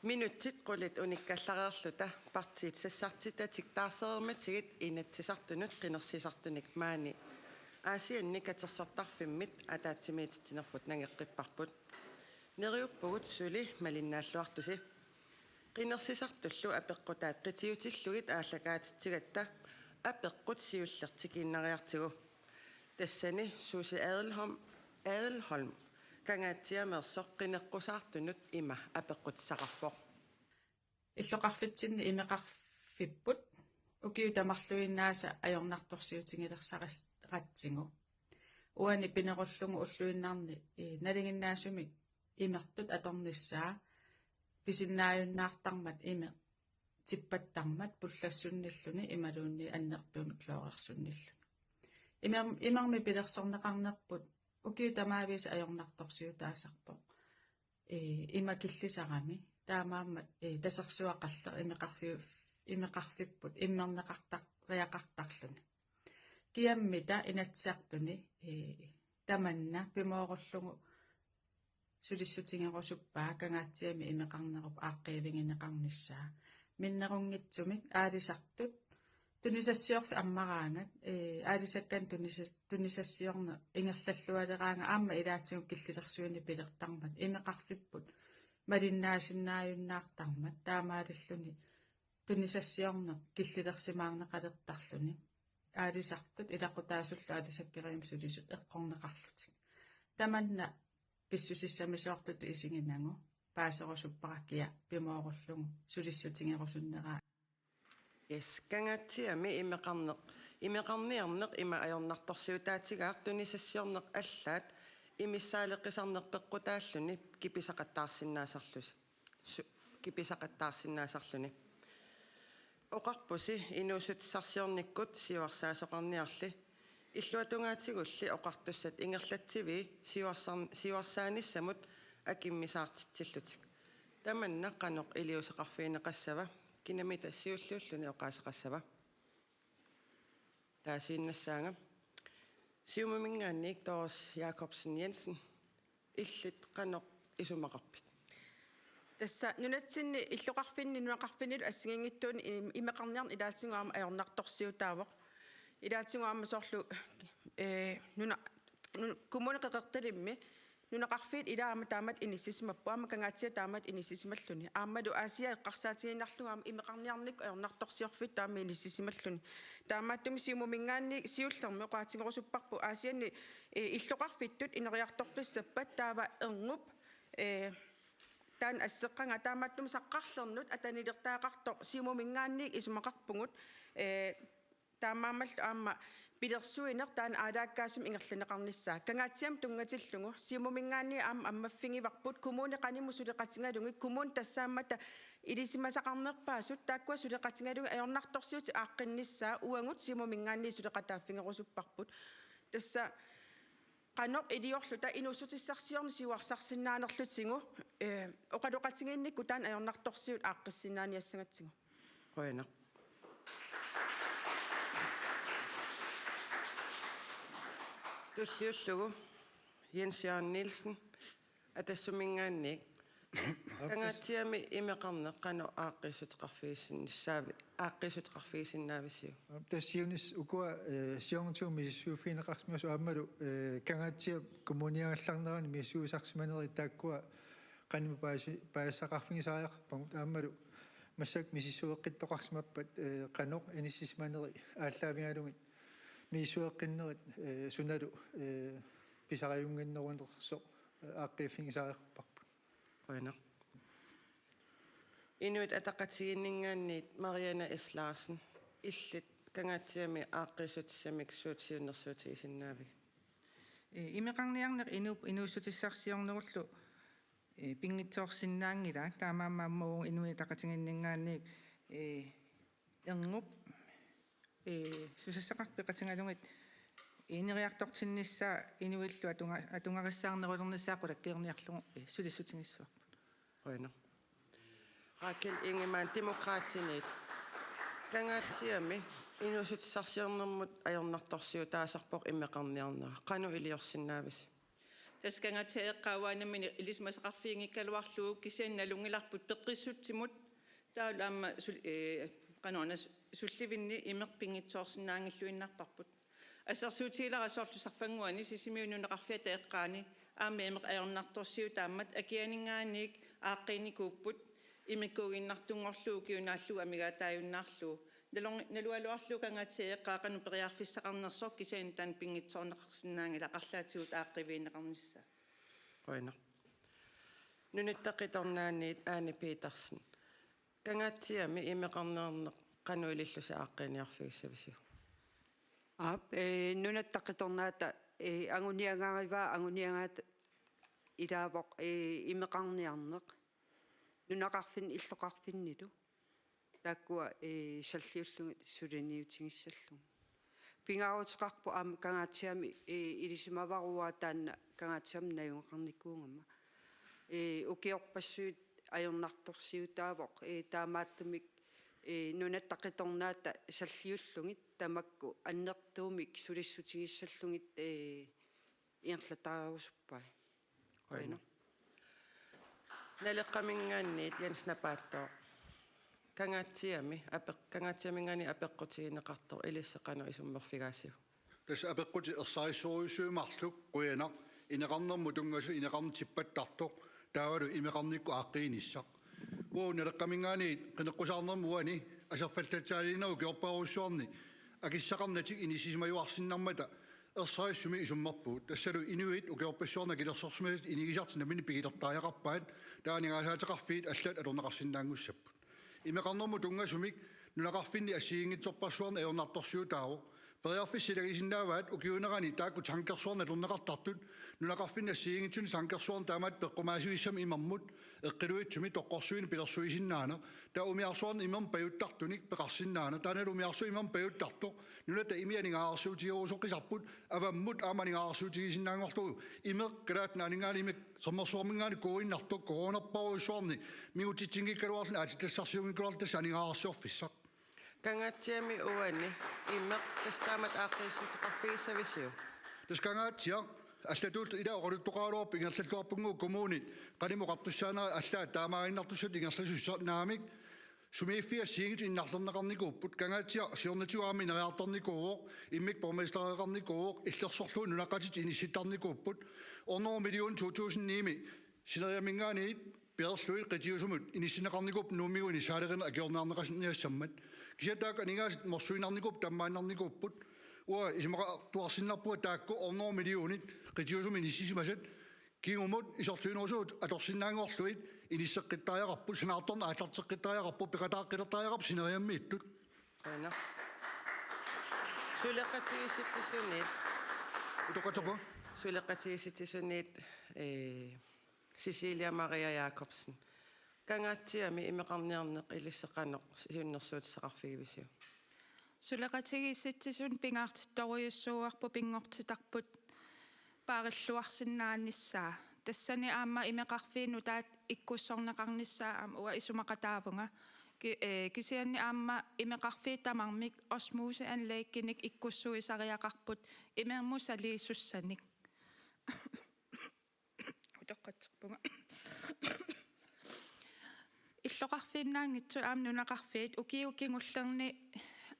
Minutit qullit unikkallarerluta partiit sassartitatik taarseermatigit inatsisartunut qinersisartunik maani aasianni katersortarfimmit ataatimiititinerput nangeqqipparput neriuppugut suli malinnaalluartusi qinersisartullu apeqqutaat qitiutillugit aallakaatigatta apeqqut siullertikiinnariartigu tassani Susi Adelholm kangaatiamersoq qineqqusaartunut ima apeqqutissaqarpoq иллоqarfitsinni imeqarfipput ukiutamarluinnaasa ajornartorsiutigilersaris qatsigu uani pinequllugu ulluinnaarni nalinginnaasumik imertut atornissaa pisinnaajunnaartarmat ime tippattarmat pullassunnilluni imaluunni annertuumik looqersunnilluni imarmi pilersorneqarnerput ukiutamaaviisa ajornartorsiutaasarpoq imakillisarami taamaammat tasersuaqalla imeqarfipput immerneqartariaqartarluni kiammita inatsiartuni tamanna pimooqullugu sulissutingerusuppaa kangaatsiami imeqarnerup aaqqiivingineqarnissaa minnerungitsumik aalisartut tunisassiorfi ammaraangat aalisakkan tunisassiorne ingerlallualeraanga aamma ilaatsigu killilersuini pilertarmat imeqarfipput malinnaasinnaajunnаарtarmat taamaalilluni tunisassiorne killilersimaarneqalertarluni aalisartut ilaqutaasullu aalisakkeriim sulisut eqqorneqarlutik tamanna pissusissamisoortutu isinginangu paaserusupparakia pimooqullugu sulissutingerusunneraa yes kangaatiami imeqarniarneq ima ajornartorsiutaatigaaq tunisassiorneq allaat imissaaлеккисарнерпеккутааллуни киписақаттаарсиннаасарлуни оқарпуси инуусутиссарсиорниккут сиуарсаасоқарниарли иллуатунгаатигулли оқартуссат ингерлатсиви сиуарсааниссамут акиммисаартитсиллутик таманна қаноқ илиусеқарфиинеқассава кинамита сиуллууллуни оқаасеқассава таасииннассаанга Siummingaannik Doris Jacobsen Jensen illit qanoq isumaqarpit Tässä nunatsinni illuqarfinni nuaqarfinnilu assingingittuuni imeqarniarn ilaatinguama ajornartorsiutaavoq ilaatinguama soorlu nuna kumuneqeqertalimmi nunaqarfiit ilaama taamat inissismappu aama kangaatsia taamat inissismalluni aammalu aasia eqqarsaatiginnarlugaama imeqarniarnik ajornartorsiorfit taama inissismalluni taamaattumi siumumingaanni siullermi qaatigerusupparpu aasianni illoqarfittut ineriartorqissappat taava ergup taan asseqqanga taamaattum saqqarlernut atanilertaaqartor siumumingaanni isumaqarpungut taamaamallu aamma pilersuiner taan aalaakkaasum ingerlaneqarnissaa kangaatiam tungatillugu siumumingaanni ammaffingivarput kumuune qanimu suleqatingalungi kumuun tassaammata ilisimasaqarnerpaasut taakkua suleqatingalungi ajornartorsiuti aaqqinnissaa uangut siumumingaanni suleqataaffingerusupparput tassa qanoq iliorluta inussutissarsiorni siuarsarsinnaanerlutigu oqaluqatingiinnikku taan ajornartorsiut aaqqissinaaniassagatsigu qoyana Tulliullugu Jens Jørgen Nielsen atasumingaannik kangaatiami imeqarneq qano aaqqisutqarfiisinnaavisiu tassiunis ukua siorntuumi missuufiineqarsmiusu aammalu kangaatia kommuniangallarnerani missuusarsimaneri taakkua qanimu paassaqarfigisaariarpangut aammalu масsak мисиссуэққиттоқарсимаппат қаноқ инисисманери ааллаавигалугит мисуэққиннерит суналу писариунгиннеруанерсо ааққиффигисаариарпарпут qoyana Inuit ataqatiginningaanniit Mariana S. Larsen illit kangaatiami aaqqisutsamik suutsiunnersuuti isinnaavi Imeqarniarneq inuussutissarsiornerullu pingitsoorsinnaangila taamaammaammugu inuitaqatiginningaanniik ergup susassaqarpiqatingalungit ineriartortinnissaa inuillu atungarissaarnerulernissaa qulakkiirniarlugu sulissutingissuarput qoyana Rakel Ingemann demokraatiniit kangaatiami inuusutissarsiornermut ajornartorsiutaasarpoq imeqarniarnera qanu iliorsinnaavisi таскангаатеэккааваанаммини илисмасақарфиингиккалуарлуу кисианналунгиларпут пеққиссутсимут таулаама канона сулливинни имерпингитсоорсинаангиллуиннарпарпут ассерсуутиларасоорлу сарфангуани сисимиунунеқарфиа таэққаани аама имеқаернарторсиу таамат акианингаанник ааққиникууппут имиккугиннартунгорлуу киунааллу амигаатааюннаарлу налуалуарлу кангаатиэққаақану периарфиссақарнерсоо кисиан таан пингитсоорнеқарсинаангила қарлаатигут ааққивиинеқарнisса Koina. Nunittaqitornaaniit Aani Petersen. Kangaatiami imeqarneerneq qanuilillusa aaqqiniarfigissavisiu. Nunattaqitornaata anguniangaat ilaavoq imeqarniarneq nunaqarfin illoqarfinnilu taakkua salliullungit suliniutigissallung pingaarutiqarpu aama kangaatiami ilisimavaruaa taanna kangaatiam najunqarnikuungama ukiorpassuut ajornartorsiutaavoq taamaattumik nunattaqitornaata salliullungit tamakku annertuumik sulissutigisallungit iarlataaruusuppai Koina. Naleqqamingaanniit Jens-Napaatto. Kangaatiamingani apeqqutigineqartor ilisseqanu isummerfigaasiu. Tässä apeqquti ersaissuuisuumarluk quyanaq ineqarnermu tungasu ineqarnitipattartoq taavalu imeqarnikku aaqqiinissaq naleqqamingaani qineqqusaarnermuani aserfallatsaaliinau kiorparuussuarni akissaqarnatik inisisimajuarsinnarmata ersaissumi isummerpuut tassalu inuit ukiorpassuarna kilersorsumasit inigisartinamini pigilertaajaqarpaat taanigaasaateqarfiit allat alorneqarsinnaangussappu imeqarnermu tungasumik nunaqarfinni assiingitsorparsuarna eornartorsiutaawo periarfissilagisinnaavaat ukiunerani taakku tankersuarna lorneqartartut nunaqarfinni assiingitsuni tankersuarna taamaat peqqumaasuissam imarmut eqqiluitsumi toqqorsuini pilersuisinnaana taa umiarsuarna imam pajuttartunik peqarsinnaana taanalu umiarsu imam pajuttartoq nunata imianigaarsuutigeruusoqqisarput avammut aamanigaarsuutigisinnaangorlugu imeqqalaatna aningaani imik sommersuarmingaani kuuinnartoq koronaparuissuarni migutitsinngikkaluarluna aatitassarsiungikkaluarlu tassa anigaarsiorfissaq Kangaatiami uani immeq tastaamat aaqqissuteqarfigissavisiu. Taskangaatsia аллатуут ила орултоқаалуарпи ингерллуарпунгу коммуунит қалимоқартуссаанера аллаа таамааиннартуссат ингерласусса наамик сумииффиа сиигит иннарлернеқарникууппут кангаатсиа сиорнатуаами нериарторникууоқ иммик порместареқарникууоқ иллерсорлуу нунақатит инисситтарникууппут орноо миллион 2009 синериамингаани пиерлуит қитиусумут иниссинеқарникууп нуумигуини саалерина акиорнаарнеқасниассаммат кисатаак анигаасит морсуинарникууп таммааннарникууппут уа исмаqa туарсиннарпуа таакку орноо миллионит qitiusumi nissisimasat kiingumut isortuinuusuut atorsinnaangoorluit inisseqqittaajaqarpu sinaartorna aallarteqqittaajaqarpu piqataaqqilertaajaqarpu sineriammi ittut Koina. Suleqatigisittisunniit utoqatorpu suleqatigisittisunniit Cecilia Maria Jacobsen. Kangaatiami imeqarniarneq ilisseqanoq siunnersuutseqarfigivisiu. Suleqatigisittisun pingaartittoriussuuarpu pingortitarput paarilluarsinnaannissaa tassani aamma imeqarfiinnu taat ikkussorneqarnissaa aama ua isumaqataavunga kisianni aamma imeqarfiitamarmik osmuuseanlaikkinik ikkussuisariaqarput imermusaliissussanik utoqqatserpunga illoqarfiinnaangitsu aam nunaqarfiit ukiukingullerni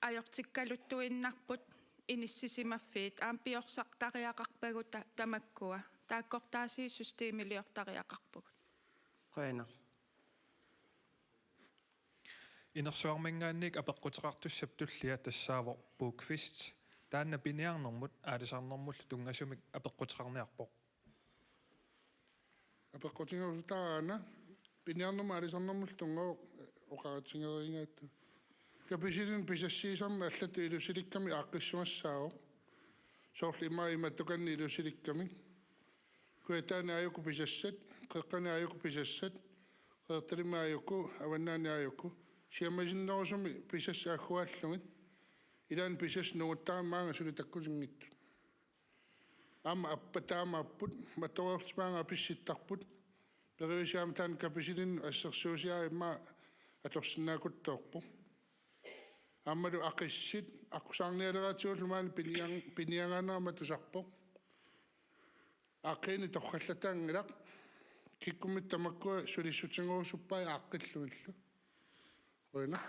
ajortikkaluttuinnarput inissisimaffiit aam piorsaaqtariaqarpaguta tamakkua taakkortaasi systeemiliortariaqarpugut Koina. Inersuarmingaannik apeqqutеqartussap tullia tassaavo Bookfist taanna piniarnermut aalisarnermullu tungasumik apeqqutеqarniarpoq apeqqutigeruutaana piniarnerma aalisarnermul tungoo oqaratingeriingaattu kapisilin pisassiisarma allatu ilusilikkami aaqqissumassaago soorlimaa imattukanni ilusilikkami kuetaani ayuku pisassat qeqqani ayuku pisassat qeertalima ayuku avannaani ayuku siammasinnerusumi pisas aagguallungit ilaan pisas nuuttaamaanga sulitakkusingittu amma appataamaapput mattoreertimaanga pissittarput periusiaam taan kapisilin assersuusiarimma atorsinnaakuttoorpu Ammadu aqissit aqusaarnialeraatiullumaani piniangaanaama tusarpoq аақкиини торхаллатаангилақ киккуммит тамаккуа сулиссутингорусуппай ааққиллуиллу уина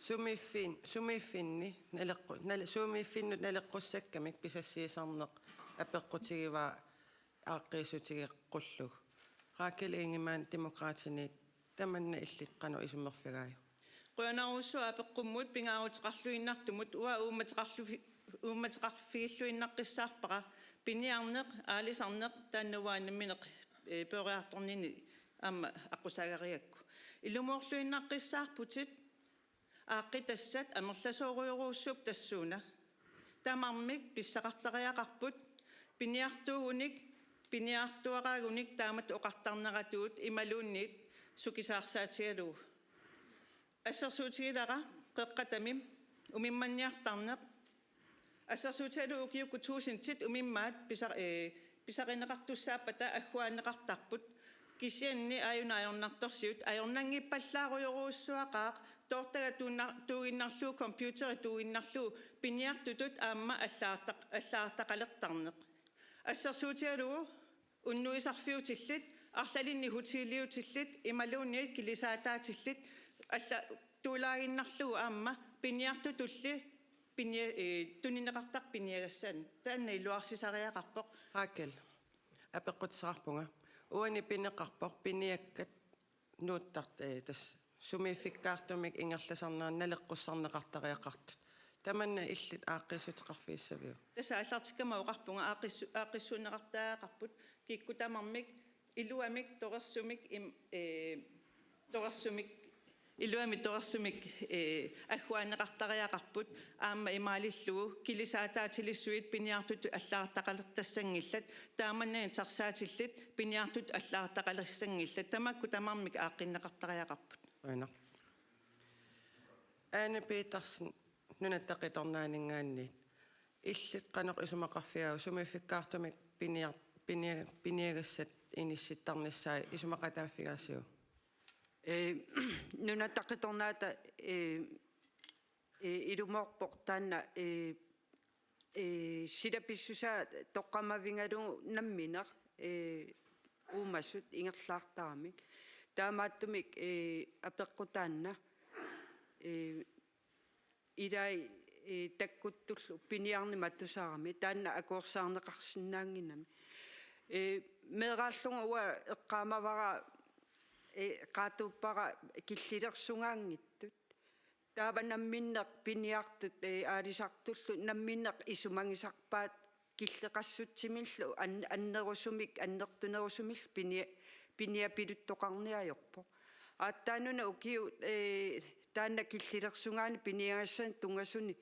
Sumiffinni suumiffinnut naleqqussakkамик писассиисарнеq апеққутигива ааққиисутигеққуллуг раакилиингимаан демократинит таманна иллиққану исумерфигааю Qønarussua appeqqummut pingaarutiqarluinnartumut uummatеқарфигиллуиннаққиссаарпара пиниарнеқ аалисарнеқ тааннавааннаминеқ пеориарторнини аама аққусагариакку илумоорлуиннаққиссаарпутит ааққитассат амерласоориоруussуп тассууна тамармик писсақартариақарпут пиниартуугуник пиниартуараагуник таамат оқартарнератуут ималуунниит сукисаарсаатигалуу ассерсуутигилара қеққатамим умимманниартарнеқ ассерсуутигалуу киукку туусинтит умиммаат писаринеқартуссааппата аггуаанеқартарпут кисианни аюнаайорнарторсиут айорнангиппаллааруйоруuссуақаақ тоортага туугиннарлуу компьютери туугиннарлуу пиниартутут аама аллаартақалертарнеқ ассерсуутигалуу уннуисарфиутиллит арлалинни хутилиутиллит ималуунниит килисаатаатиллит алла туулаагиннарлуу аама пиниартутулли тунинеқартар пиниагассан таанна илуарсисариақарпоқ раакел апеққутисарпунга уани пинеқарпоқ пиниаккат нууттарт тас сумификкаартумик ингерласарнаа налеққуссарнеқартариақартут таманна иллит ааққиссутеқарфииссавиу таса аллартиккама оқарпунга ааққиссуунеқартаақарпут киккутамармик илуамик торерсумик илуами торерсумик аггуаанеқартариақарпут аама имаалиллугу килисаатаатилиссуит пиниартут аллаартақалертассангиллат тааманнаан тарсаатиллит пиниартут аллаартақалерсангиллат тамакку тамармик ааққиннеқартариақарпут уина Anne Petersen нунаттақиторнаанингааниит иллит қанеқ исумақарфиау сумификкаартумик пиниагассат инисситтарниссаа исумақатааффигаасиу нунаттақиторнаата илумоорпоқ таанна силаписсусаа тоққамавингалугу намминеқ уумассут ингерлаартарамик таамааттумик апеққутаанна илай таккуттуллу пиниарниматтусаарами таанна акуорсаарнеқарсинаангинами меэрааллунга уа эққаамавара qaatuuppara killilерсунгаангиттут таава намминнеқ пиниартут аалисартуллу намминнеқ исумангисарпаат киллеқассутсимиллу аннерусумик аннертунерусумил пиниапилуттоқарниаёрпо ааттаануна укиу таанна киллилерсунгаани пиниагассан тунгасуни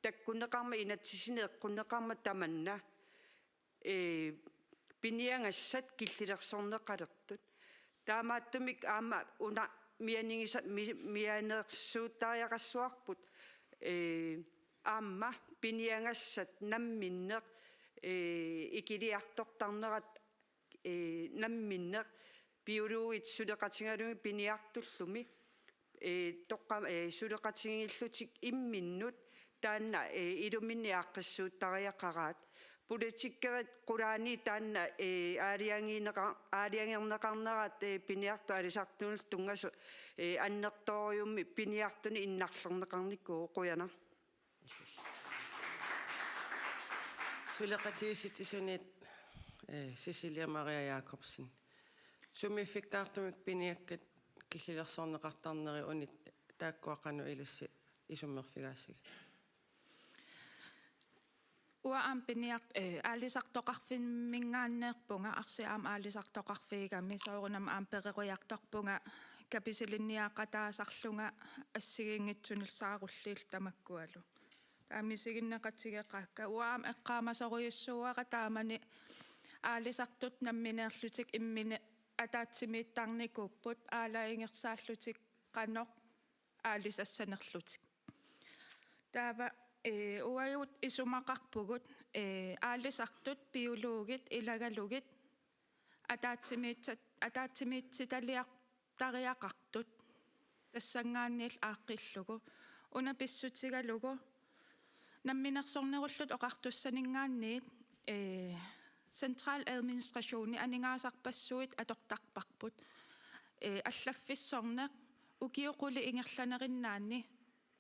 таккунеқарма инатсисине эққунеқарма таманна пиниангассат киллилерсорнеқалертут таамааттумик аама уна мианерсуутариақассуарпут аама пиниангассат намминнеқ икилиартортарнерат намминнеқ биологит сулеқатингалуги пиниартуллуми тоққа сулеқатингиллутик имминнут таанна илуминниаққиссууттариақараат политиккерит qulaani taanna аалиангернеқарнерат пиниарту алисартунул тунгасу аннерториумми пиниартуни иннарлернеқарниккуу қуяна сулеқатииситисунит Cecilia Maria Jacobsen сумификкаартумик пиниаккат киллилерсорнеқартарнери унит тааккуақану илисси исуммерфигаасиг Uaam piniaq aalisartoqarfimmingaanneerpunga arsiaam aalisartoqarfiigami soorunam aam pereruiartorpunga kapisiliniaqataasarlunga assigiingitsunilsaarulliil tamakkualu taamisiginneqatigeqaakka uaam eqqaamasoriussuuaqa taamani aalisartut nammineerlutik immine ataatsimiittarnikuupput aalaingersaallutik qanoq aalisassanerlutik taava uajut isumaqarpugut aalisartut biologit ilagalugit ataatsimiitsitaliaqtariaqartut тассангаанниил ааққиллугу уна писсутигалугу намминерсорнеруллут оқартуссанингаанниит централ администрасиони анингаасарпассуит атортарпарпут аллаффиссорнеқ укиоқули ингерланериннаанни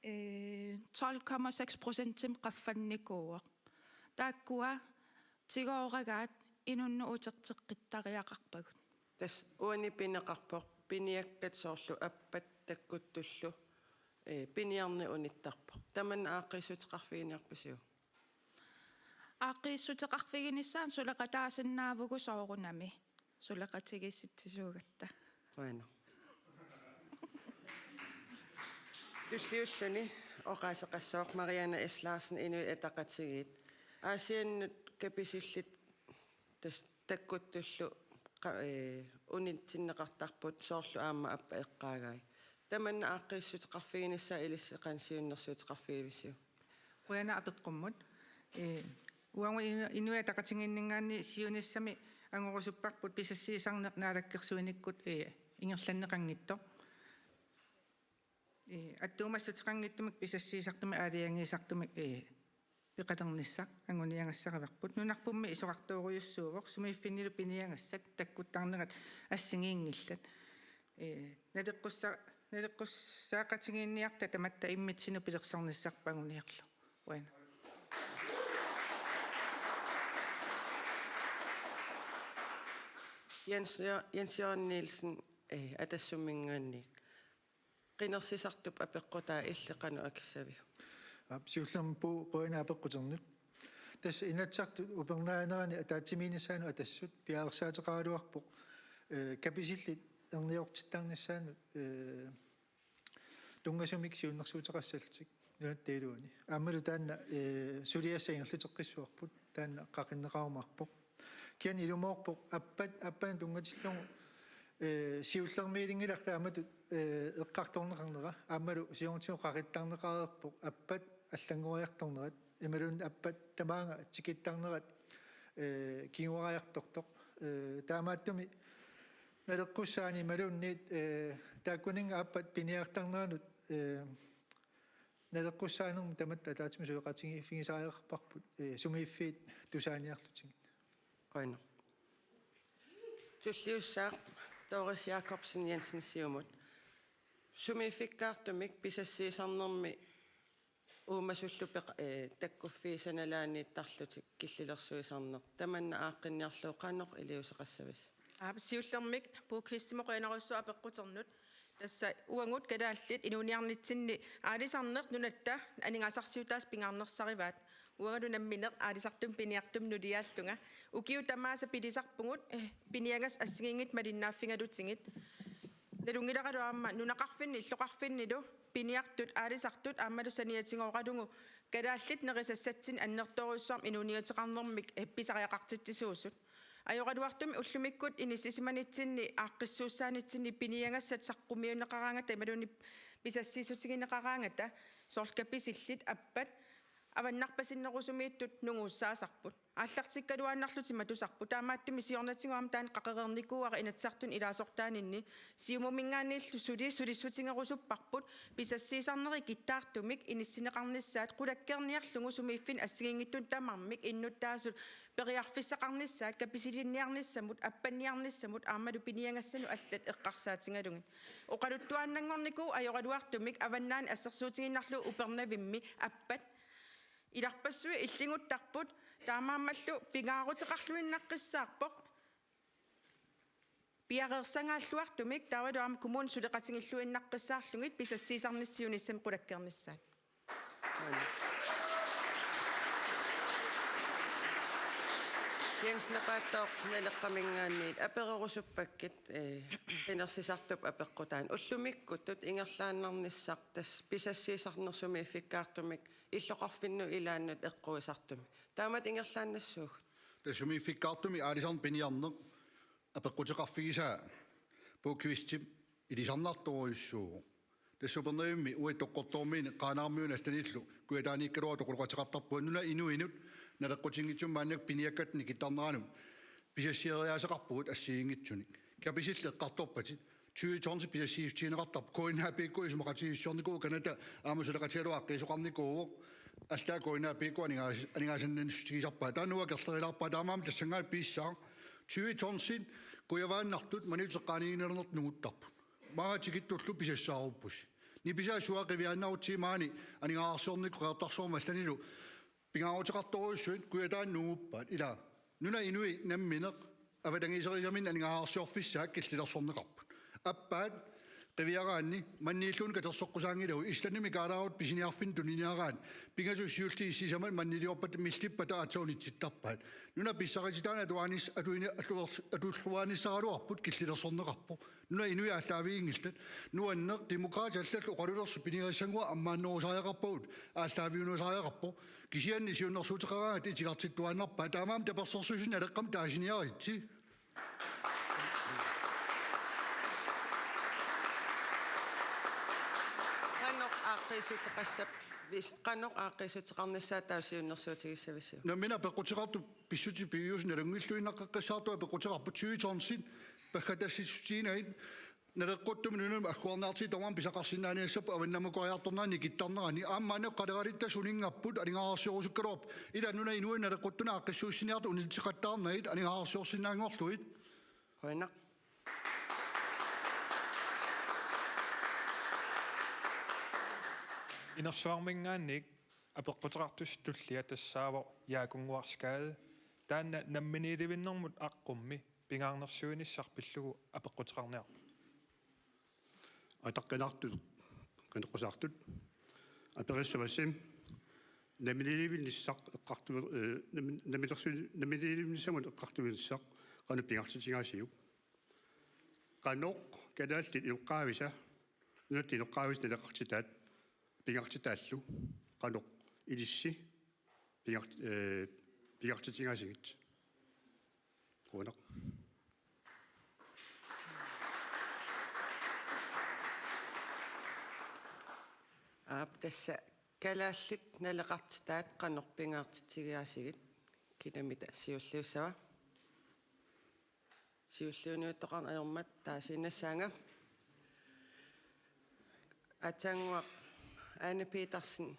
12,6% qaffannikuuaq тааккуа тигоорагаат инунну утертеққиттариақарпагут тас уани пинеқарпоқ пиниаккат соорлу аппат таккуттуллу пиниарни униттарпоқ таман ааққиссутеқарфигиниарпасиу ааққиссутеқарфигиниссаан сулеқатаасиннаавугу соорунами сулеқатигисситсисуугатта Bueno. Tussiulluni oqaseqassoq Mariana S. Larsen inui etaqatigit. Aasiannut kapisillit tas takkuttullu unitsinneqartarput soorlu aamma appa eqqaagai. Tamanna aaqqiissuteqarfiginissa ilisseqansiunnersuuteqarfigivisiu. Quana apeqqumut uangu inui ataqatinginningaanni siunissami angorusupparput pisassiisarneq naalakkersuinikkut ingerlanneqanngitto аттуумассутеқангиттумик писассиисартуми аалиангиисартумик пиқатернissaq ангуниангассараварпут нунарпумми исоқартооруйуссуувоқ сумииффиннилу пиниангассат таккуттарнерат ассигиингиллат налеққуссаақатигиинниарта таматта иммитсину пилерсорниссарпангуниарлу уана Jens Jørgen Nielsen атассуммингаанник qinnersisartup apeqqutaa illeqanu akissavi Siullermpu qoina apeqquternik tas inatsartu upernaanarani ataatiminissaanu atassut piaersaateqaaluarpoq kapisillit erniortittarnissaanu tungasumik siunnersuuteqassaltik nunattiiluuni aammalu taanna suliassaiingerliteqqissuarput taanna qaqinneqarumarpoq kian ilumorpoq appan tungatillungu siullermiilingilaqta amatut eqqartorneqarnera aammalu siorntiu qaqittarneqareerpoq appat аллангуриарторнерат ималун аппат тамаанга тикиттарнерат киуариарторторт таамааттуми налеққуссаани малунниит тааккунинга аппат пиниартарнеранут налеққуссаанерму тамат алаатими сулеқатиги фигисариақарпарпут сумииффиит тусааниарлутиг Qana Tulliussaaq Doris Jacobsen Jensen siumut sumifikkaartumik pisassiisarnermi uumasulluppeq takkuffiisanalaaniittarlutik killilersuisarneq tamanna aaqqinniarluu qaanoq iliuseqassavas Siullermik puukvistimoqoinarussua apeqquternut tassa uangut kadaallit inuniarnitsinni aalisarneq nunatta aningasarsiutaas pingaarnersarivaat uangalu nammineq aalisartum piniartum nudiaallunga ukiu tamaasa pilisarpungut piniangas assigingit malinnaaffingalutingit nalungilaqaluarma nunaqarfinni illoqarfinnilu piniartut aalisartut aammalu saniatingoqalungu kadaallit neqisassatsin annertoruissuarm inuniuteqarnermik pisariaqartitsisuusut ajoqaluartumi ullumikkut inissisimanitsinni aaqqissuussaanitsinni piniangassat saqqumiunneqaraangata imaluni pisassiisutigineqaraangata soorlkapisillit appat аваннарпасиннерусумииттут нугуссаасарпут ааллартиккалуааннарлутима тусарпут таамааттуми сиорнатингуам таан қақерерникууара инатсартун илаасортаанинни сиумумингааннииллу сулиссутингерусуппарпут писассиисарнери киттаартумик иниссинеқарниссаат қулаккерниарлугу сумииффин ассигингиттун тамармик иннуттаасут периарфиссақарниссаат каписилинниарниссамут аппанниарниссамут аамалу пиниангассану аллат эққарсаатингалугин оқалуттуааннангорникуу ajоqaluartumik аваннаани ассерсуутигиннарлу упернавимми аппат иларпассуи иллингуттарпут таамааммаллу пигаарутеқарлуиннаққиссаарпоқ пиареерсангааллуартумик таавалуам коммун сулеқатингиллуиннаққиссаарлугит писассиисарниссиуниссам қулаккерниссаат Jens naqaattooq naleqqamingaanniit apererusuppakkat qinnersisartup apeqqutaan ullumikkutut ingerlaannarnissaq tas pisassiisarnersumi iffikkaartumik illoqarfinnu ilaannut eqquisartumi taamat ingerlaannassuug tasumi iffikkaartumi aalisarn piniarneq apeqqutеқарфигисаа puukvistip ilisarnartoruissuugu тассупернавимми уитоққортормиини qaanаармиуна алланиллу куятааниккалуа тоқулуқатеқартарпуа нуна инуинут налеққутингитсуммааннак пиниаккатни киттарнеранум писассиериаасеқарпугут ассигингитсуник каписиллеққарторпати 20 писассиустиинеқартар коиннаапиикку исумақатигиссуорникуу каната аамусулеқатиалуаққисоқарникуу аллаа коиннаапиикку анигаасаннанссутигисарпаа таануа керлериларпаа таамаам тассангаа писсаа 20 куявааннартут манитеққаанигинернерт нугуттарпу маатигиттуллу писассааруппус ниписаасуақивиааннарутсимаани анигаарсуорникку қеэртарсуормалланилу пингаарутеқарторуйссуит куятаан нугуппаат ила нуна инуи намминеқ аватангисерисамин анигаарсуорфиссаак киллилерсорнеқарпут аппаат qeviaraanni manniilluun katersoqqusaaങ്ങിlau islanimi kaalaaruut pisiniarfin tuniniaraat pingasussuulli issisamat manniliorpat millippat aatsuunitsittarpaat nuna pissaqisitaana atuanis atuulluaanissaraluarput killilersorneqarpu nuna inui aaltaaviingillat nuanneq demokraatiallat oqalulersu pinigassangua ammaannerusariaqarpagut aaltaaviunuusariaqarpu kisianni siunnersuuteqaraat itigartittuaannarpaa taamaam tapersorsuusin aleqqam taasiniaritsi Aqqiisutеqassap qannoq aaqqisutеqarnissaa taasiunnersuutigissavissua namina peqqutiqartu pissuti piiusnalungilluinnaqqaqqissaartua peqqutiqarpu 20 pakkatassissutiinait naleqquttum nunum akkuarnaarti tawaan pisaqarsinnaaniassappu avannamukoriartornaani kittarnerani aammaane qaleralitta suningapput aningaarsiorusukkaluarp ila nuna inui naleqquttuna aqqissuussiniartu unitiqattaarnait aningaarsiorsinnaangorluit qoinaq Inersuarmingaannik apeqqutaqartus tullia tassaavo yaakunguarskaade taanna namminiilivinnermut aqqummi pingaarnersuinissarpillugu apeqqutaqarniarpu атаққинартут қинеққусаартут апериссавассим намилиливинниссақ эққарту намилиливиннисsamут эққартугиссақ қану пингартитингаасиу қаноқ кадааллит иуққаависа нуатти иноққаавис налеқартитаат пингартитааллу қаноқ илисси пингартитингаасигит қунақ tassa kalaallit naleqartitaat qanorpingaartitigiaasigit kinamita siulliussava siulliunuuttoqar ajormat taasinnassaanga atsanguaq Anne Petersen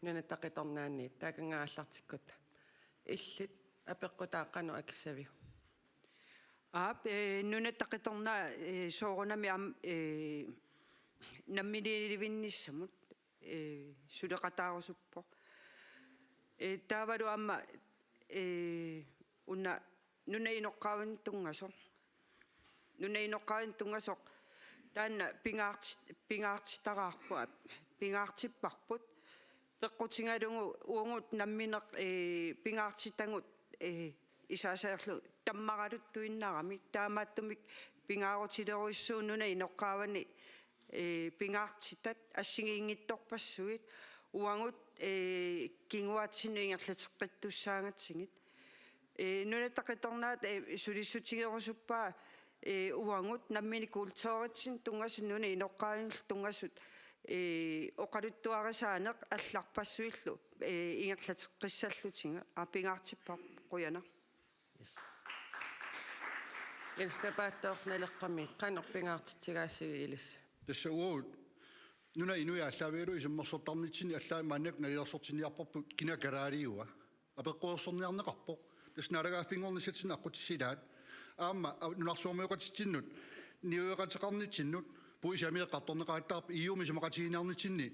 nunataqitornaanni taakangaallartikkut illit apeqqutaaqanu akissaviu nunataqitornaa soorunami nammilivinnissamut suleqataarusuppo taavalu amma unna nuna inoqqaavinttungasoq taanna pingaartitaraarpu pingaartipparput peqqutigalungu uungut nammineq pingaartitangut isaasaerlu tammaraluttuinnarami taamaattumik pingaarutileruissuun nuna inoqqaavani pingaartitat assingiingittorpassuit uangut kinguatsinu ingerlateqqittussaangatsingit nunataqitornaat sulissutigerusuppaa uangut nammini kultooritsin tungasut nuna inoqqaavinnerl tungasut oqaluttuarisaaneq алларпассуиллу ингерлатеққиссаллутинга апингаартиппар қуяна Elskapaattooqnaleqqami qanorpingaartitigaasigi ilis tässä uut nuna inui allaaviilu isemmersortarnitsini allaaimmaannak nalilersortiniarparput kinakaraariua apeqquersorniarneqarpo tässä nalagaafingornissatin aqqutissilaat aamma nunarsuomiuqatittinnut niueqateqarnittinnut puisamieqqartorneqaattaarp iumisumaqatiginearnitsinni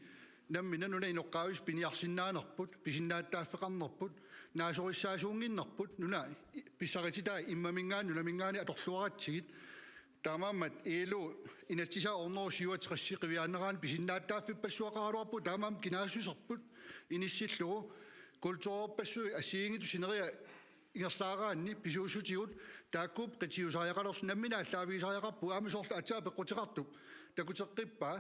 nammina nuna inoqqaavis piniarsinnaanerput pisinnaаттааффеқарнерпут наасорissаасуунгиннерпут нуна писсарититаа иммамингаан нуламингаани аторлуаратсигит таамааммат иилу инатсиса орнерусиуатеқасси қивиааннераан писиннааттааффиппассуақаралуарпу таамаам кинаассусерпут иниссиллугу культуурпассуи ассиингиту синерия ингерлаараанни писуусутигут тааккуп қитиусариақалерс наммина аллаависариақарпу аамисоорлу атсаа пеққутеқартуп такутеққиппаа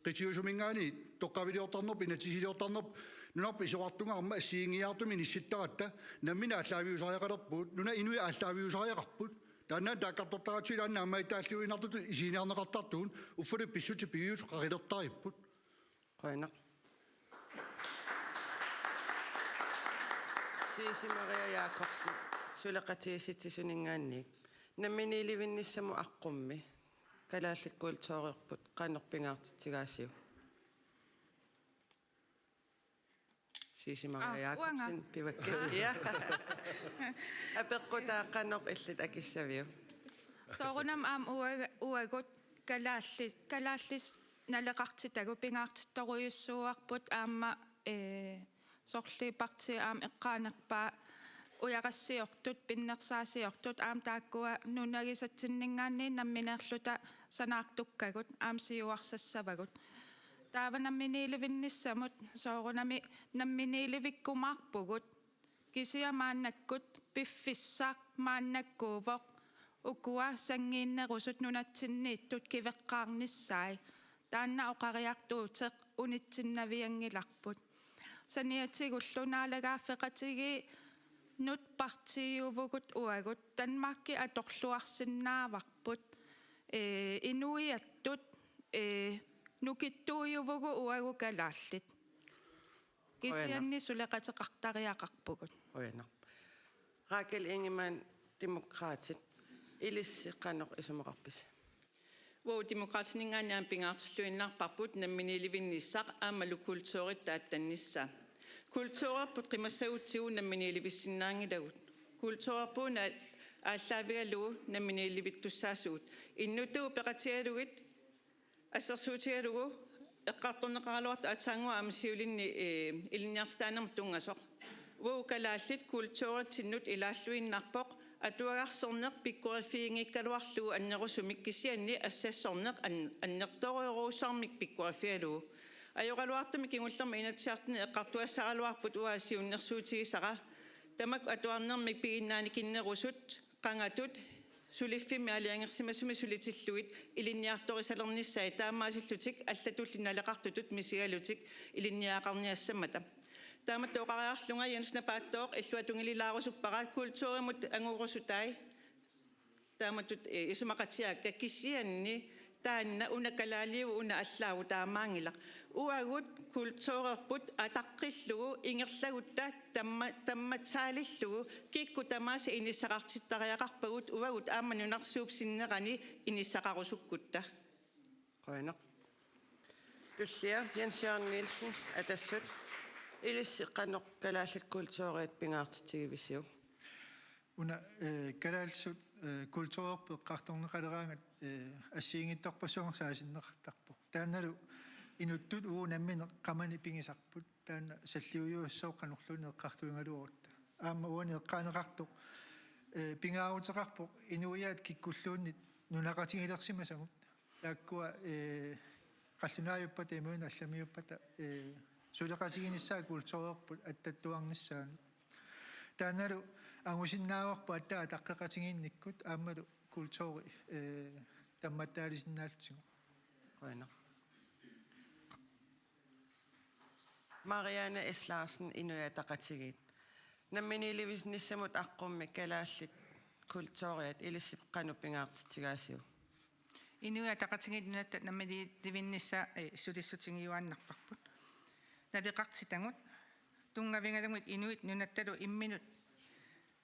qitiusumingani toqqaviliortarnerp inatisiliortarnerp nunarp isuartungaarma assiingiaartumi nissittaratта nammina allaaviusariaqalerpuut nuna inui allaaviusariaqarput taanna taakkartortaratilaanna ammaitaalluinartut isiiniarneqartartuun uffulu pissuti pigius qarilertaripput qoinaq Siisi Maria Jakobsen suleqatiisitisuningaanniik namminiilivinnissamu aqqummi kalaallikkuultooriqput qaannerpingaartitigaasiu Siisimaga Jakobsen pivakke ja apeqqutaa qannoq illit akissaviu soorunam aam uagut kalaallis naleqartitagu pingaartittoruyussuarput aamma sorliiparti aam eqqaanerpaa uyaqassiortut pinnersaasiortut aam taakkua nunagisatsinningaanni nammineerluta sanaartukkagut aam siuarsassavagut taava namminiilivinnissamut soorunami namminiilivikkumaarpugut kisia maannakkut piffissaaq maannakkuuvoq ukua sangiinnerusut nunatsinniittut kiveqqaarnissaai taanna oqariartuuteq unitsinnaviangilarput saniatigullunaalaggaaffeqatigi nut partiuvugut uagut Danmarki atorluarsinnaavarput inuiattut nukittuujuvugu uagu kalaallit kisianni suleqateqartariaqarpugut Oina Rakel Ingemann demokraatit ilissi qannoq isumeqarpis Wo demokraatningaannaam pingaartilluinnaarparput namminiilivinnissaq aamalu kultuurit taattannissa kultuurarput qimassautsigu namminiilivissinnaangilagut kultuurarpuuna ааллаавигалугу намминилливиттуссаасуут иннутуу пеқатигалугит ассерсуутигалугу эққартуннеқаралуарта атаангуа амсиулинни илинниарстаанерм тунгасоқ уукалааллит культууритсиннут илааллуиннарпоқ атуагарсорнеқ пиккуарифиингиккалуарлугу аннерусумик кисианни ассассорнеқ аннерториоруусармик пиккуарифигалугу ajorluartumi kingullerma inatsiartni eqqartuassaraluarput uaasiunnersuutigisara tamak atuarnermik piginnaani kinnerusut qangatut suliffimi aliangersimasumi sulitilluit ilinniartorisalernissai taamaasillutik allatullinaleqartutut misigalutik ilinniaqarniassamata taamat oqariarlunga jensnapaattooq illuatungililaarusupparaat kultuurimut anguurusutai taamatut isumaqatiaakka kisianni taanna unakalaaliu una allaagu taamaangilaq uagut kultuurerput ataqqillugu ingerlagutta tammataalillugu kikku tamaasa inissaqartittariaqarpagut uagut aammanunarsuupsinnerani inissaqarusukkutta qoinaq tullia Jens Jørgen Nielsen atassut ilissi qannoq kalaallikkultuuriit pingaartitigivisiu una kalaalsut kultuurerpu qartorneqaleraangat ассиингиттарпассуарсаасиннертарпо таанналу инуттут уунаммине qamani pingisarput таана саллиуйуассоо qanorluni eqqartuingaluorutta аама уани эққаанеқартоқ пингаарутеқарпо инуиаат киккуллууннит нунақатигилерсимасагут тааккуа qallunaajuppat имуина алламиуппата сулеқатигиниссаа культуурерпут аттаттуарниссаан таанналу ангусиннааварпу аттаа таққеқатигиинниккут аамалу kultuuri tammataalisinnaaltigu qoina Marianne S. Larsen inuataqatigit namminiilivisnissamut aqqummi kalaallit kultuuriat ilissip qanupingaartitigaasiu inuataqatigit nunat namminiilivinnissa sutissutigiuannarparput naliqartitangut tungavingalungut inuit nunattalu imminut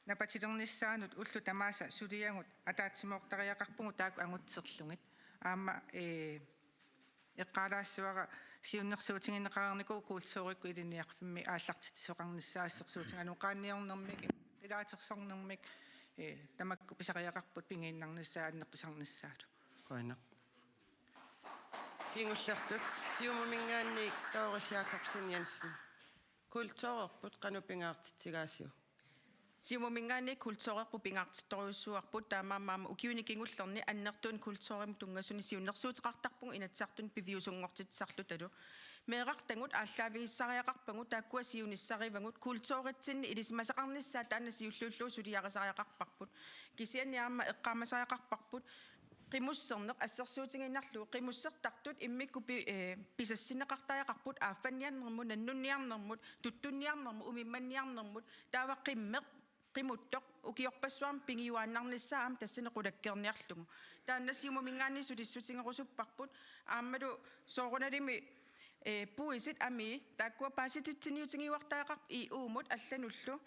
напатилернissaanut уллу тамааса сулиангут атаатсимоортариақарпугу тааку ангутсерлугит аама эққалаассуара сиуннерсуутингинеқарернику куулсуурикку илиниарфимми ааллартитсоқарниссаассерсуутингану қаанниорнэрмик илаатерсорнэрмик тамакку писариақарпут пингииннарниссаа аннертусарниссаалу qoina kingullertut siumumингаанник Taurus Jakobsen Jensen kultuurerput qanupingaartitigaasiu Siumumingaani kultuurerpu pingaartittoriussuarput taamaammaama ukiunikingullerni annertuun kultuurim tungasuni siunnersuutiqartarpungu inatsartun piviusungortitsarlutalu meeqartangut ааllaavигиссариақарпангу тааккуа сиунissarivangut kultuuritsinni ilismasaqarnissaa таана сиуллууллуу сулиарисариақарпарпут кисианниаама эққаамасариақарпарпут qimусserneq ассерсуутингиннарлуу qimуссертартут иммикку писассинеқартариақарпут ааффанниарнермут наннунниарнермут туттунниарнермут умимманниарнермут тааваққиммеқ qimuttoq ukiorpassuarm pingiuaannarnissaam tassinequlakkerniarlugu taannasiumumингаани сулиссутингерусуппарпут ааммалу сооруналими puisit ami taakkua paasititsiниутингиуартаақарп и уумут аллануллу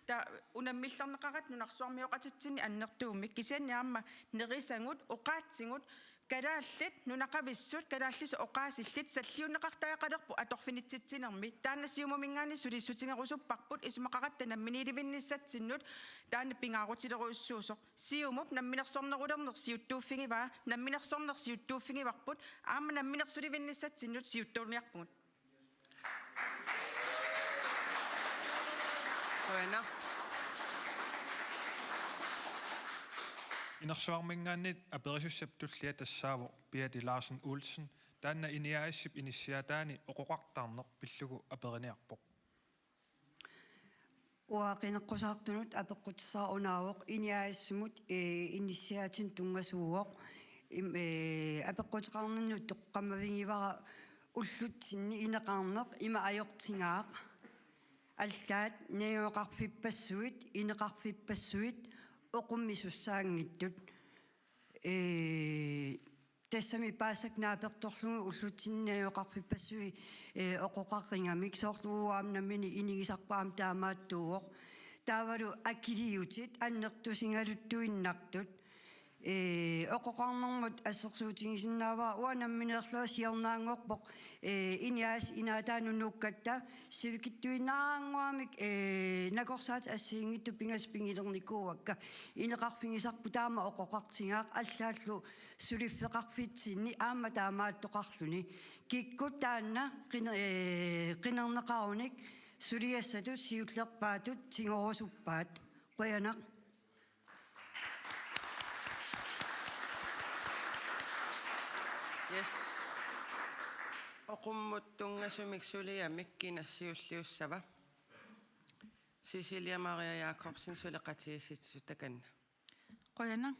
та унаммиллернеқарат нунарсуармиоқатитсини аннертуумик кисианниаама нериsangut оqaatsigut kadaallit nunaqavissut kadaallis oqaasillit salliunneqartaaqalerpu atorfinitsittinermi taanna siumamingaani sulissutingerusupparput isumaqaqatta namminiilivinnissatsinut taanna pingaarutileruussuusoq siumup namminersornerulerner siuttuuffingivaa namminersornersiuttuuffingivarput aama namminersulivinnissatsinut siuttuurniarpungut Koena. Inersuarmingaannit aperisussup tullia tassaavo Beate Larsen Olsen taanna iniaaissip inissiataani oqoqartaarneq pillugu aperiniarpoq. Uaqineqqusartunut apeqqutissaarunaavoq iniaaissumut inissiaatin tungasuugoq apeqqutiqarnannut toqqamavingivara ullutsinni ineqarneq ima ajortingaaq аллаат неоқарфиппассуит инеқарфиппассуит оқуммисуссаангиттут тассами паасак нааперторлугу уллутсиннеоқарфиппассуи оқоқаррингамик соорлууаамнаммини инигисарпаам таамааттууоқ таавалу акилиутит аннертусингалуттуиннартут оқоқарнэрмут ассерсуутигисиннааваа уанамминеерлуа сиорнаангорпоқ иниаас инаатаанунууккатта сивикиттуинаангуамик накорсаат ассиингитту пингаспингилерникууакка инеқарфигисарпу таама оқоқартингаақ аллааллу сулиффеқарфитсинни аама таамааттоқарлуни киккут таанна қинернеқаруник сулиассатут сиуллерпаатут тигорусуппаат қуянақ Yes. Oqummuttungasummik suliamik kinassiulliussava. Cecilia Maria Jacobsen suleqatiisitsutakanna. Qoyana.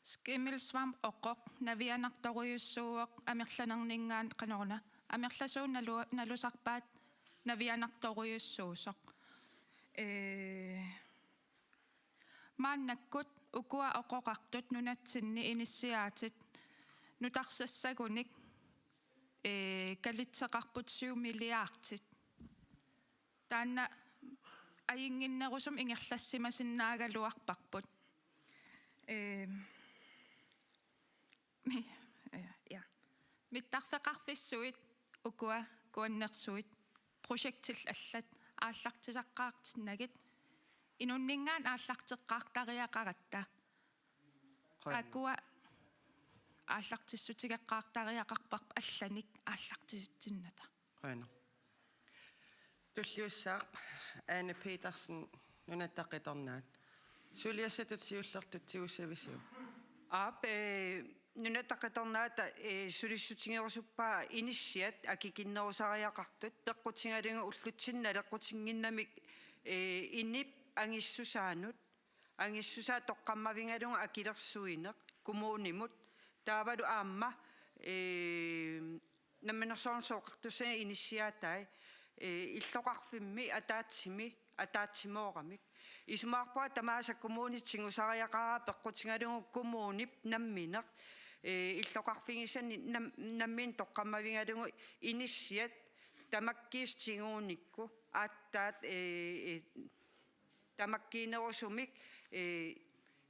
Skimmelsvamp oqoq navianartoruyussuuq amerlanerningaan qanorna. Amerlasuun nalusarpaat navianartoruyussuusoq. Maannakkut ukua oqoqartut nunatsinni inissiaatit nutarsassagunik kalitseqarput 7 milliartit taanna ayinginnerusum ingerlassimasinnaagaluarparput ja mittarfeqarfissuit ukua kuannersuit projektil allat aallartisaqqaartinnagit inunningaan aallarteqqaartariaqaratta akua ааллартиссутигеққаартариақарпарп алланик ааллартиситсинната Qana. Tulliussaaq Anne Petersen nunataqqitornaat. Suliassatut siullertut tigussavisiu. Aap nunataqqitornaata sulissutingerusuppaa inissiat akikinnerusariaqartut peqqutigalinga ullutsinna leqqutinginnamik innip angissusaanut angissusaa toqqammavingalunga akilersuineq kumuunimut taavalu aamma namminersoornsoqartussanga inissiaatai illoqarfimmi ataatsimoorami isumaarpua tamaasa kommunitsingussariaqaraa peqqutigalungu kumuunip nammineq illoqarfingisani nammin toqqammavingalungu inissiat tamakkiistinguunikku aattaat tamakkiinerusumik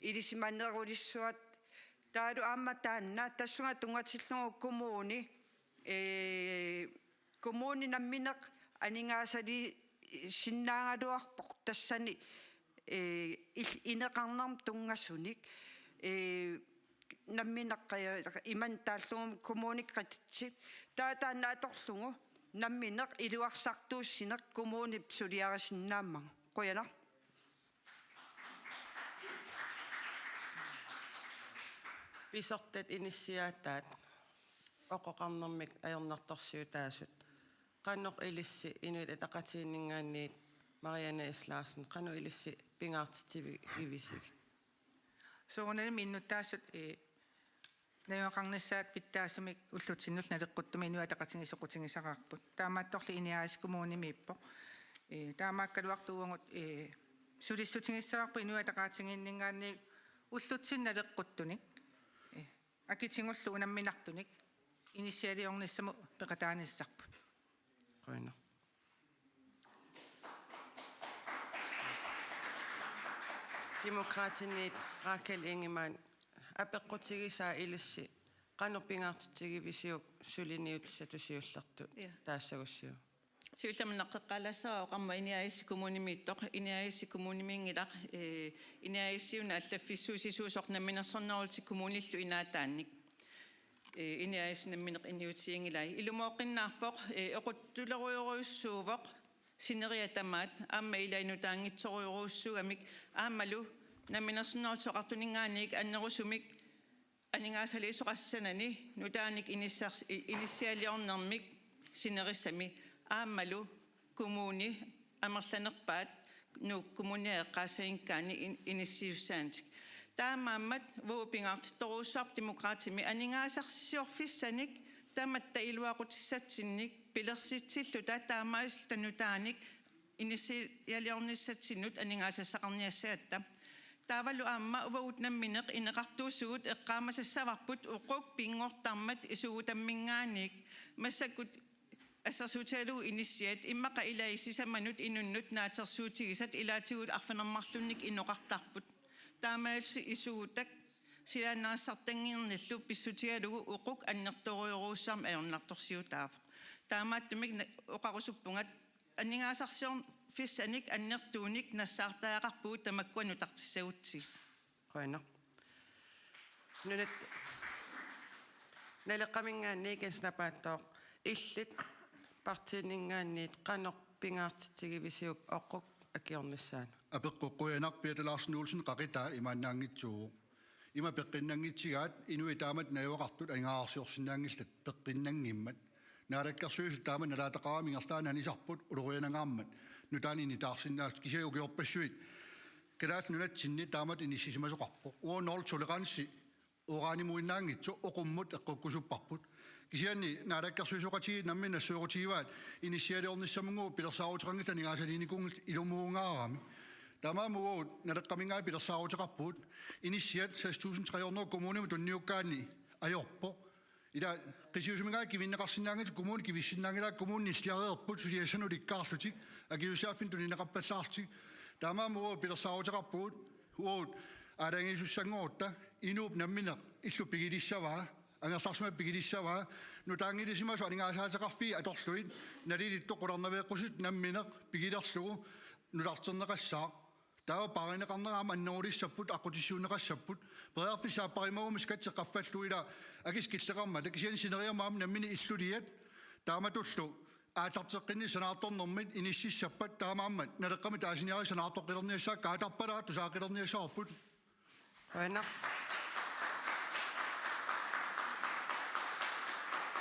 ilisimannerulissuat taalu aamma taanna tassunga tungatillungu kumuuni nammineq aningaasali sinnaangaluarpoq tassani ineqarnerm tungasunik nammineqqaya iman taallungum kumuunik qatitsit taataanna atorlungu nammineq iluarsartuussineq kumuunip suliarisinnaamma qoyana Pisortat inissiaataat oqoqarnermik ajornartorsiutaasut qannoq ilissi inuit ataqatiinningaanniit Marianne S. Larsen qanu ilissi pingaartitivigisig soornali minnuttaassut nayoqarnissaat pittaasumik ullutsinnut naleqquttum inu ataqatingisoqutigisaqarput taamaattorli iniaaiskumuunimiippo taamaakkaluartuuangut sulissutigissaarpu inu ataqaatinginningaanni ullutsinaleqquttunik akitsingullu unamminartunik initialiornissamu peqataanissarput qoina Demokratinit Raquel Ingemann апеққутигисаа илисси qanupingaartitigivisiuk suliniutsatusiullertu taassagussiu сиулламнаққеққалассаа оқарма иниаисси коммунимииттоқ иниаисси коммунимингилақ иниаиссиуна аллаффиссуусисуусорнаминерсорнерулти коммуниллу инаатаанник иниаиснамминеқ иниутиингилай илумооққиннаарпоқ оқуттулеруйоруйуссуувоқ синериатамаат аама илайнутаангитсоруйоруйуссугамик аамалу наминерсорнерулти соқартунингаанник аннерусумик анингаасалиисоқассанани нутааник иниссиалиорнэрмик синериссами аамалу коммуни амерланерпаат ну коммуниэққаасаинкаани иниссиуссаантик таамааммат вуупингаартитторуссуар демократими анингаасарсиорфиссаник тааматта илуақутиссатсинник пилерситсиллу таамаис танутааник иниссиалиорниссатсиннут анингаасассақарниассаатта таавалу аама уваутнамминеқ инеқартуусуут эққаамасассаварпут уқук пингортармат исуутаммингааник массакут ассерсуутаалу иниссиат иммақа илаисисаманут инуннут наатерсуутигисат илаатигут арфанермарлунник иноқартарпут таамаалси исуутак сианаассартангиерналлу писсутигалугу уқук аннерторуйоруussаарм аёрнарторсиутаав таамааттумик оқарусуппунгат аннингаасарсиорн фиссаник аннертууник нассаартаақарпуут тамаккуану тартиссагутси qoina nunat naleqamingaanniik snapaattoq illit partiiningaanniit qanorpingaartitigivisiuk oqquk akiornissaana апеққоққуянарпиат Ларсен Улсен қақитаа имааннаангитсуу има пеққиннангитсигаат инуи таамат наавақартут ангаарсиорсинаангиллат пеққиннангиммат наалаккерсуусу таамат налаатақарамингерлаана нисарпут улуруянангааммат нутаанини таарсиннаалт кисиагугиорпассуит калаат нунатсинни таамат иниссисимасоқарпо уоннорл толеранси ораанимуиннаангитсу оқуммут эққуккусуппарпут кисианни наалаккерсуусоқатиги наммина суорутигиваат иниссиалиорниссамунгу пилерсаарутеқангита нигаасалиникунгил илумуунгаарами тамаамуут налеққамингаа пилерсаарутеқарпут иниссиат 6300 коммуними тунниуккаани аёрпо ида қисиусумингаа кивиннеқарсинаангит коммуни кивиссиннаангила коммуни ислиареерпут сулиассану ликкаарлутик агиусааффин тунинеқарпаллаартик тамаамуут пилерсаарутеқарпут уут алангисуссангоорта инууп намминеқ иллу пигилиссаваа ангерларсума пигилиссаваа нутаангилисимасу анингаасаатеқарфи аторлуит налилиттоқулернавеэққусут намминеқ пигилерлугу нулартернеқассаа таа паринеқарнераама аннорулиссаппут аққутиссуунеқассаппут преерфисааппаримагумис катсеққаффаллуила акискиллеқарма такисиани синериамаам наммини иллулиат тааматуллу аатартеққинни санаарторнэрмит иниссиссаппат таамааммат налеққами таасиниари санаартоққилерниассаа каатарпалаа тусаақилерниассаарпут qoina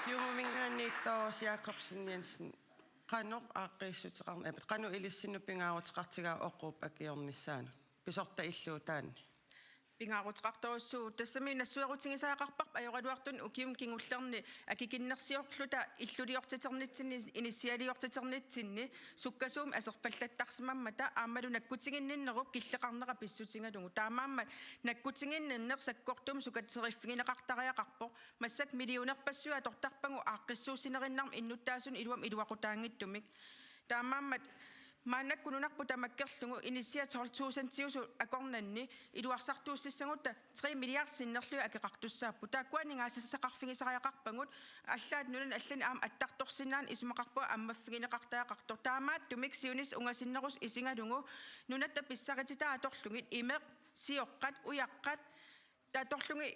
siumumingaanniittaorus Jacobsen Jensen qanoq aaqqissuteqarna apet qanu ilissinnuppingaaruteqartigaa oqquup akiornissaana pisorta illuutaanni пингаарутеқарторуссуу тассами нассуерутингисаақарпарп ажораluartun укиум кингуллерни акикиннерсиорлута иллулиортитернитсинни иниссиалиортитернитсинни суккасуум асерфаллаттарсимаммата аамалу наккутингинниннеруп киллеқарнера писсутингалугу таамаамма наккутингинниннер саккортум сукатсериффигинеқартариақарпо массак миллионерпассуа тортарпагу ааққиссуусинериннарм иннуттаасун илуам илуақутаангиттумик таамааммат маанаккунунарпу тамаккерлугу иниссиаторлтуусантиусу акорнанни илуарсартууссиссагута 3 миллиард синнерлуи акеқартуссааппу тааккуанингаасассақарфигисариақарпагут аллаат нунан аллани аама аттарторсинаан исумақарпуа аммаффигинеқартаақартор таамаат тумик сиунис унгасиннерус исингалугу нунатта писсарититаа аторлугит имеқ сиоққат уяққат таторлунги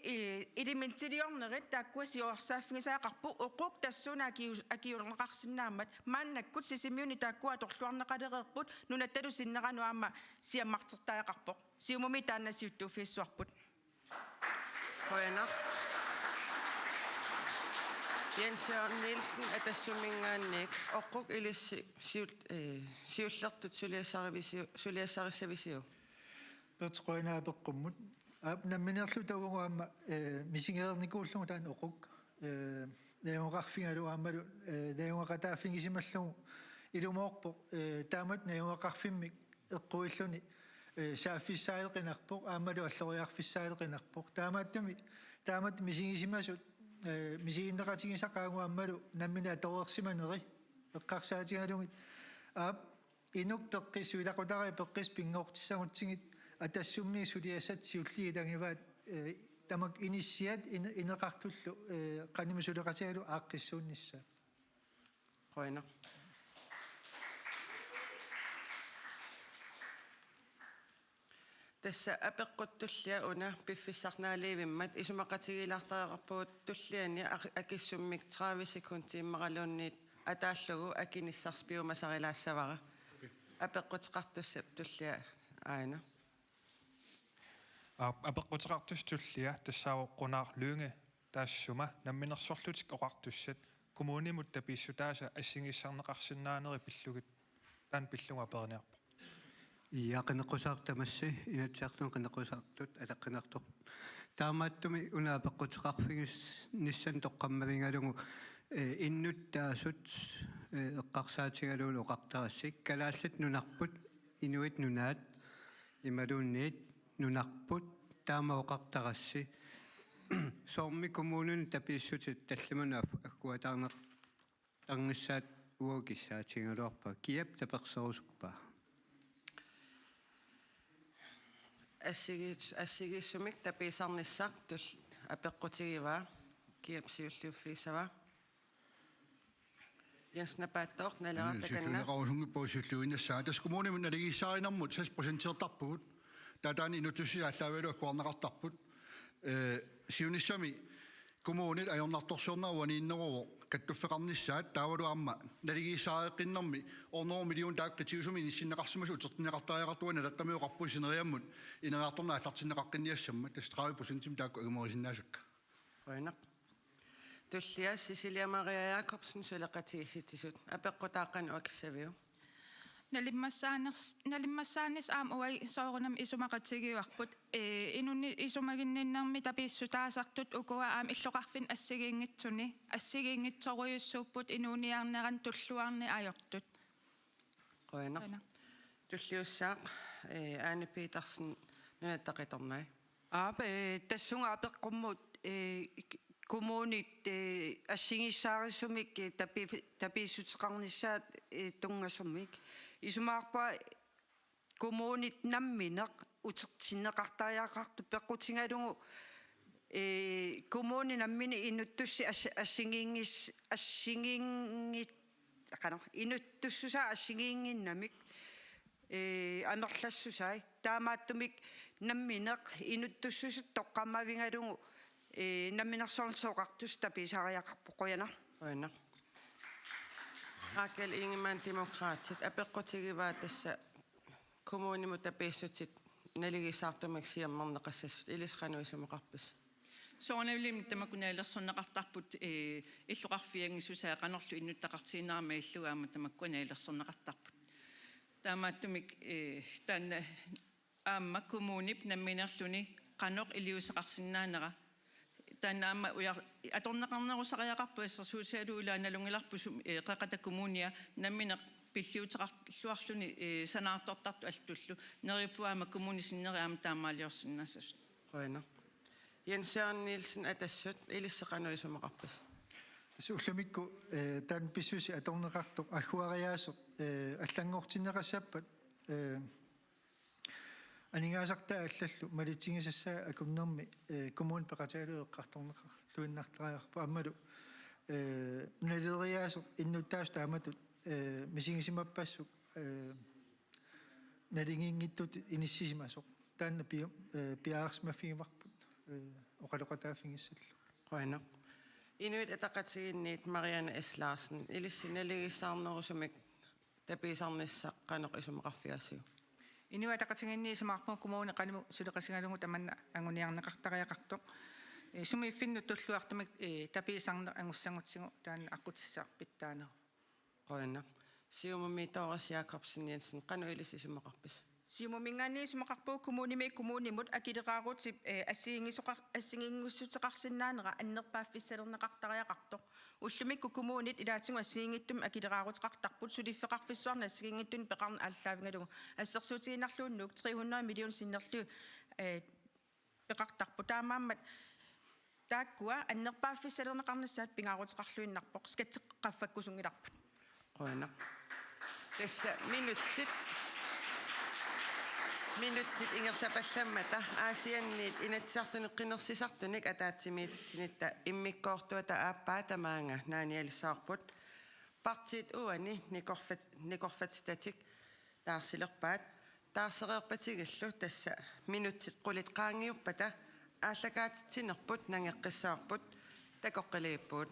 илиментилиорнерит тааккуасиорсааффигисаақарпу оқук тассуна акиулнеқарсинаамат мааннаккут сисимиуни тааккуа торлуарнеқалереерпут нунатталу синнерануаама сиаммартертаақарпоқ сиумуми тааннасиуттууфиссуарпут qoina Jens Jørgen Nielsen атассумингаанник oqquk ilissi siullertut suliassarissavisiu пертqoinaa пеққуммут намминерлу тагуаама мисингеерникууллугу таан оқук наиуақарфингалу аамалу наиуақатааффигисималлугу илумоорпо таамат наиуақарфиммик эққуиллуни сааффиссаалеқинарпоқ аамалу аллориарфиссаалеқинарпоқ таамат мисигисимасут мисигиннеқатигисақаагу аамалу наммина аторерсиманери эққарсаатигалугит инук пеққиссуилақутари пеққис пингоортиссагутсигит атассумми сулиасат сиуллиитангиваат тамак инисиат инеқартуллу канимасулеқатигалу ааққиссууннissaat qoina тасса апеққуттуллиа уна пиффиссарнаалиивиммат исумақатигилартаақарпуут туллиани акиссуммик 30 секунди иммақалуунниит атааллугу акиниссарспиумасарилаассавара апеққутеқартуссап туллиа аана апеққутеқартус туллиа тассаавоққунаар луунге таассума намминерсорлутик оқартуссат коммунимут таписсутааса ассигиссарнеқарсинаанери пиллугит таан пиллуга перниарпо яақинеқусаартамасси инатсиартун қинеқусаартут алаққинартоқ таамааттуми унаапеққутеқарфигис ниссан тоққаммавингалугу иннуттаасут эққарсаатигалуун оқартарассик калааллат нунарпут инуит нунаат ималуунниит нунарпут таама оқартарасси соорми коммунун таписсутит таллимунаф аккуатаарнер тангиссаат уогиссаатингалуарпа киап таперсерусуппаа ассигиссумик таписарниссақ тул апеққутигива киапсиуллуффисава Jensnapattoq nalerattakanna суллуиннассаа тас коммунимут налигиссааринармут 6%-ертарпугут таатаани инутуссиааллаавалу аккуарнеқартарпут сиунissami коммунит аёрнарторсуорнааруани иннеруво каттуффеқарниссаат таавалу аама налигиссаареққиннэрми орноо миллион тааққитигусуми ниссиннеқарсимасу утертинеқартаариақартуана лаққамиоқарпу синериаммут инераартарнаа аллартинеқаққинниассамма тас 30% таақку агуморисиннаасакка qoinaq tullia Cecilia Maria Jacobsen suleqatiissittisut apeqqutaaqanu akissaviu Nalimmassaanis aam uai soorunam isumaqatigiuarput inunni isumaginninnermi tapiissutaasartut ukua aam illoqarfin assigiingitsoruyussuupput inuuniarneran tulluarni ajortut qoinaq tulliussaaq Anne Petersen nunattaqitornai tassunga apeqqummut kommunit assingissaarisumik tapiissutеқарnissaat tungasumik isumaarpa kommunit nammineq utertinneqartariaqartu peqqutingalungu kommuni nammini inuttussi assingingit inuttussusa assingiinginnamik amerlassusai taamaattumik nammineq inuttussusut toqqammavingalungu намминерсоорнсооқартус таписариақарпо қояна qoinaq Rakel Ingemann demokraatit апеққутигиваа тасса коммуниму таписсутит налигисаартумак сиаммарнеқассасут илисқануисумеқарпас соонавлим тамакунаалерсорнеқартарпут иллоқарфиангисусаа қанерлу иннуттақартиинаарма иллугаама тамаккунаалерсорнеқартарпут таамааттумик таанна аама коммунип намминерлуни qanoq iliuseqarsinnaanera тааннаама уяр аторнеқарнерусариақарпу ассерсуусиалуулааналунгиларпусум қеқата коммуния намминеқ пиллиутеқарлуарлуни санаартортарту алтуллу нерипуаама коммунисиннериаама таамаалиорсиннаассас qoina Jens Søren Nielsen atassut ilissaqanuisumеқарпас сууллумикку таан писсуси аторнеқартоқ аггуариаасоқ аллангортиннеқассаппат анигаасарта аллаллу малитсигисассаа акуннэрми коммун пеқатаалуеққарторнеқарлуиннартариарпа аммалу налериаасоқ иннуттаас тааматут мисигисимаппассук налингингиттут иниссисимасоқ таанна пиаарсмафигимарпут оқалоқатаафигиссаллу qoina Inuit ataqatiginniit Marianne S. Larsen ilissinaligissaarnerusumik tapisarnissaq qanoq isumeqarfiassiu Inuataqatiginni sumarpu kommuni qalimu suleqasigalungu tamanna anguniarneqartariaqartoq sumiiffinnu tulluartumik tapisarner angussangutsigu taanna aqutissarpit taana qoina siumumi Doris Jacobsen Jensen qanu ilissisumeqarpis siumumingaanni sumaqarpuu kommunimut akileqaaruutip assigingussutеқарсинаанера аннерпааффиссалернеқартариақарtoq уллумикку коммунит илаатингу ассигингиттум акилеқааруутеқартарпут сулиффеқарфиссуарна ассигингиттун пеқарна ааллаавингалугу ассерсуутигинарлууннук 300 миллион синнерлу пеқартарпу таамааммат тааккуа аннерпааффиссалернеқарнассаат пингааруутеқарлуиннарпоқ скатсеққаффаккусунгиларпут qoina тасса минутсит minuutsit ingerlapallamata aasianniit inatsartuneqqinersisartunik ataatsimiitsinitta immikkoortuata aappaatamaanga naanialissaarput partiit uani nikorfatitatik taarsilerpaat taarsereerpatigallu tassa minuutsit qulit qaangiuppata ааллакаатитсинерпут нангеққиссаарпут такоққилииппут